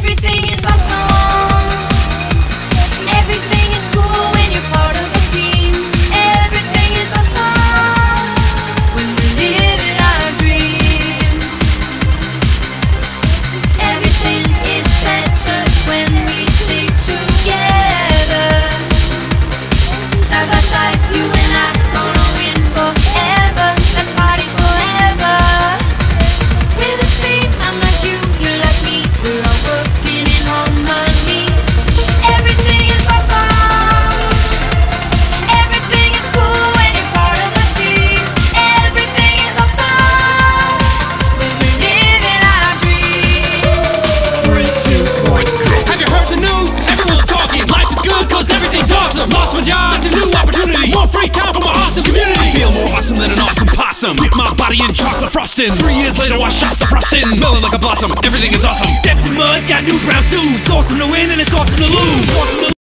Everything is awesome. Everything is cool when you're part of a team. Everything is awesome when we're living our dream. Everything is better when we stick together. Side by side, you and I gonna win forever. Let's party forever. We're the same, I'm like you, you're like me. We're all working in harmony. Everything is awesome. Everything is cool when you're part of the team. Everything is awesome when we're living our dream. 3, 2, 1, go. Have you heard the news? Everyone's talking. Life is good cause everything's awesome. Lost my job, that's a new opportunity. More free time for my awesome community. I feel more awesome than an awesome possum. Dip my body in chocolate frosting. 3 years later I shot the frosting. Smelling like a blossom, everything is awesome. Stepped in mud, got new brown shoes. Awesome to win and it's awesome to lose. Awesome